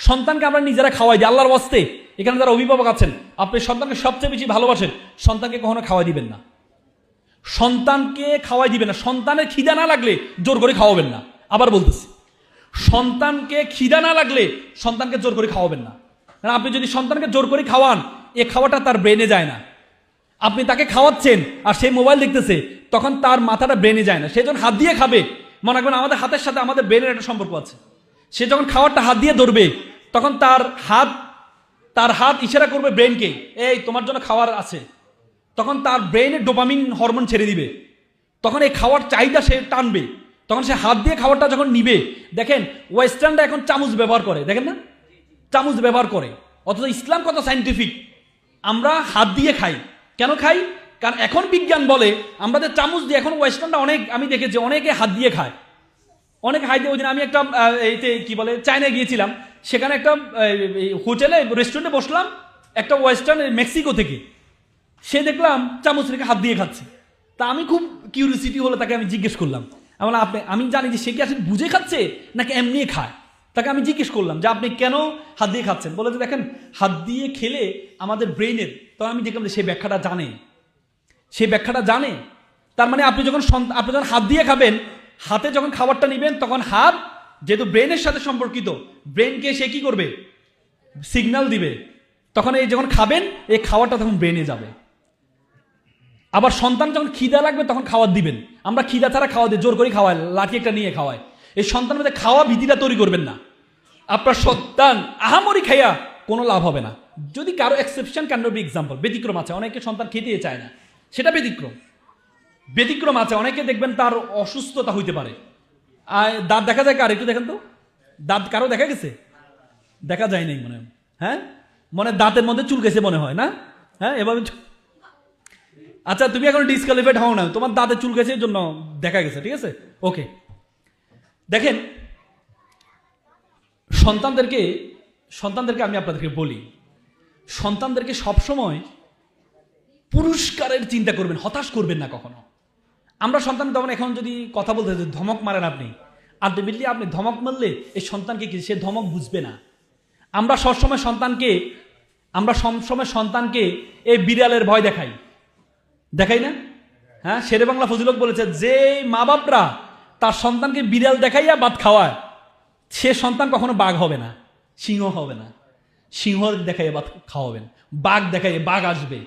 সন্তানকে আমরা নিজেরা খাওয়াই দিই আল্লাহর ওয়াস্তে। এখানে যারা অভিভাবক আছেন, আপনি সন্তানকে সবচেয়ে বেশি ভালোবাসেন, সন্তানকে কখনো খাওয়াই দিবেন না। সন্তানকে খাওয়াই দিবেন না। সন্তানের খিদা না লাগলে জোর করে খাওয়াবেন না। আবার বলতেছি, সন্তানকে খিদা না লাগলে সন্তানকে জোর করে খাওয়াবেন না। কারণ আপনি যদি সন্তানকে জোর করে খাওয়ান, এ খাওয়াটা তার ব্রেনে যায় না। আপনি তাকে খাওয়াচ্ছেন আর সে মোবাইল দেখতেছে, তখন তার মাথাটা ব্রেনে যায় না। সে যখন হাত দিয়ে খাবে, মনে রাখবেন আমাদের হাতের সাথে আমাদের ব্রেনের একটা সম্পর্ক আছে। সে যখন খাওয়ারটা হাত দিয়ে ধরবে, তখন তার হাত ইশারা করবে ব্রেনকে, এই তোমার জন্য খাওয়ার আছে। তখন তার ব্রেনে ডোপামিন হরমোন ছেড়ে দিবে, তখন এই খাওয়ার চাহিদা সে টানবে। তখন সে হাত দিয়ে খাবারটা যখন নিবে, দেখেন ওয়েস্টার্নরা এখন চামচ ব্যবহার করে, দেখেন না, চামচ ব্যবহার করে। অথচ ইসলাম কত সাইন্টিফিক, আমরা হাত দিয়ে খাই। কেন খাই? কারণ এখন বিজ্ঞান বলে আমাদের চামচ দিয়ে, এখন ওয়েস্টার্নরা অনেক, আমি দেখেছি অনেকে হাত দিয়ে খায়, অনেক হাত দিয়ে। ওই দিন আমি একটা এইতে কি বলে চায়নায় গিয়েছিলাম, সেখানে একটা হোটেলে রেস্টুরেন্টে বসলাম, একটা ওয়েস্টার্ন মেক্সিকো থেকে, সে দেখলাম চামচ রেখে হাত দিয়ে খাচ্ছে। তা আমি খুব কিউরিয়াসিটি হলো, তাকে আমি জিজ্ঞেস করলাম, আমি জানি যে সে কি আসলে বুঝে খাচ্ছে নাকি এমনি খায়। তাকে আমি জিজ্ঞেস করলাম যে আপনি কেন হাত দিয়ে খাচ্ছেন? বলে যে দেখেন হাত দিয়ে খেলে আমাদের ব্রেনের, তো আমি দেখলাম যে সে ব্যাখ্যাটা জানে। তার মানে আপনি যখন হাত দিয়ে খাবেন, হাতে যখন খাবারটা নেবেন, তখন হাত যেহেতু ব্রেনের সাথে সম্পর্কিত, ব্রেনকে সে কি করবে, সিগন্যাল দিবে। তখন এই যখন খাবেন, এই খাওয়াটা তখন ব্রেনে যাবে। আবার সন্তান যখন খিদা লাগবে তখন খাওয়ার দিবেন। আমরা খিদা ছাড়া খাওয়া দিই, জোর করে খাওয়াই, লাঠি একটা নিয়ে খাওয়াই। এই সন্তানের মধ্যে খাওয়া ভীতিটা তৈরি করবেন না। আপনার সন্তান আহামরি খাইয়া কোনো লাভ হবে না। যদি কারো exception can not be example, ব্যতিক্রম আছে, অনেকে সন্তান খেতে চায় না, সেটা ব্যতিক্রম আছে। অনেকে দেখবেন তার অসুস্থতা হইতে পারে। দাঁত দেখা যায় কার? একটু দেখেন তো, দাঁত কারো দেখা গেছে? দেখা যায় নাই মনে হয়, হ্যাঁ, মনে দাঁতের মধ্যে চুল গেছে মনে হয় না, হ্যাঁ এভাবে। আচ্ছা তুমি এখন ডিসকালিফাইড হও না, তোমার দাঁতে চুল গেছে এর জন্য দেখা গেছে, ঠিক আছে, ওকে। দেখেন সন্তানদেরকে আমি আপনাদেরকে বলি, সন্তানদেরকে সবসময় পুরস্কারের চিন্তা করবেন, হতাশ করবেন না কখনো। আমরা সন্তান তখন এখন যদি কথা বলতে ধমক মারেন আপনি, আলটিমেটলি আপনি ধমক মারলে এই সন্তানকে কি সে ধমক বুঝবে না। আমরা সবসময় সন্তানকে এই বিড়ালের ভয় দেখাই না, হ্যাঁ। শেরে বাংলা ফজিলত বলেছে, যে মা বাপরা তার সন্তানকে বিড়াল দেখাইয়া ভাত খাওয়ায়, সে সন্তান কখনো বাঘ হবে না, সিংহ হবে না। সিংহ দেখাইয়া ভাত খাওয়াবেন, বাঘ দেখাইয়া বাঘ আসবে,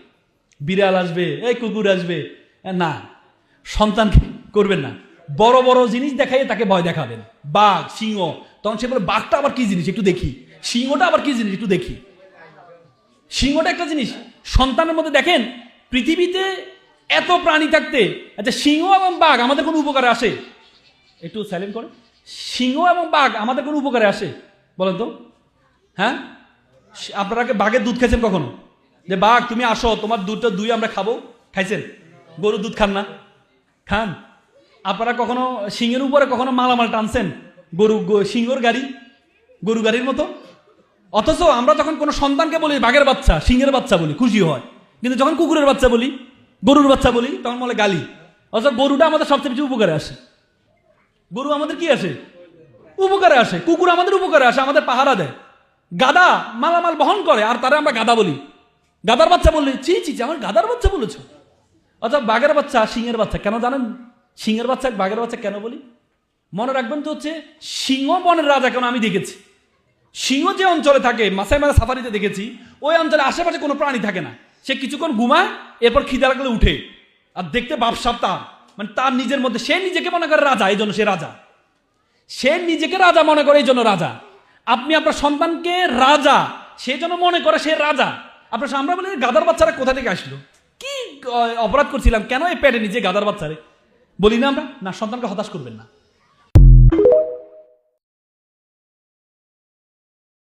বিড়াল আসবে, এই কুকুর আসবে না, সন্তান করবেন না। বড় বড় জিনিস দেখাইয়ে তাকে ভয় দেখাবেন, বাঘ, সিংহ। তখন সে বলে বাঘটা আবার কি জিনিস একটু দেখি, সিংহটা আবার কি জিনিস একটু দেখি। সিংহটা একটা জিনিস সন্তানের মধ্যে। দেখেন পৃথিবীতে এত প্রাণী থাকতে, আচ্ছা সিংহ এবং বাঘ আমাদের কোনো উপকারে আসে? একটু সাইলেন্ট করে। সিংহ এবং বাঘ আমাদের কোনো উপকারে আসে বলেন তো? হ্যাঁ, আপনারা বাঘের দুধ খাইছেন কখনো? যে বাঘ তুমি আসো, তোমার দুধটা দুই আমরা খাবো, খাইছেন? গরুর দুধ খান না? খান। আপনারা কখনো সিংহের উপরে কখনো মালামাল টানছেন? সিংহর গাড়ি, গরু গাড়ির মতো। অথচ আমরা যখন কোনো সন্তানকে বলি বাঘের বাচ্চা, সিংহের বাচ্চা বলি, খুশি হয়। কিন্তু যখন কুকুরের বাচ্চা বলি, গরুর বাচ্চা বলি, তখন বলে গালি। অথচ গরুটা আমাদের সবচেয়ে বেশি উপকারে আসে। গরু আমাদের কি আসে? উপকারে আসে। কুকুর আমাদের উপকারে আসে, আমাদের পাহারা দেয়। গাধা মালামাল বহন করে, আর তারা আমরা গাধা বলি। গাধার বাচ্চা বললে চি আমার গাধার বাচ্চা বলেছ। অর্থাৎ বাঘের বাচ্চা, সিংহের বাচ্চা কেন জানেন? সিংহের বাচ্চা বাঘের বাচ্চা কেন বলি? মনে রাখবেন তো, হচ্ছে সিংহ বনের রাজা। কেন? আমি দেখেছি সিংহ যে অঞ্চলে থাকে, মাসাই মারা সাফারিতে দেখেছি, ওই অঞ্চলে আশেপাশে কোনো প্রাণী থাকে না। সে কিছুক্ষণ ঘুমায়, এরপর খিদা লাগলে উঠে, আর দেখতে বাপসাপ তার, মানে তার নিজের মধ্যে সে নিজেকে মনে করে রাজা, এই জন্য সে রাজা। সে নিজেকে রাজা মনে করে, এই জন্য রাজা। আপনি আপনার সন্তানকে রাজা সেই জন্য মনে করে সে রাজা। আমরা বলি গাধার বাচ্চারা কোথা থেকে আসলো, কি অপরাধ করছিলাম, কেন এই পেটে নিজে গাধার বাচ্চারে বলি না আমরা? না, সন্তানকে হতাশ করবেন না।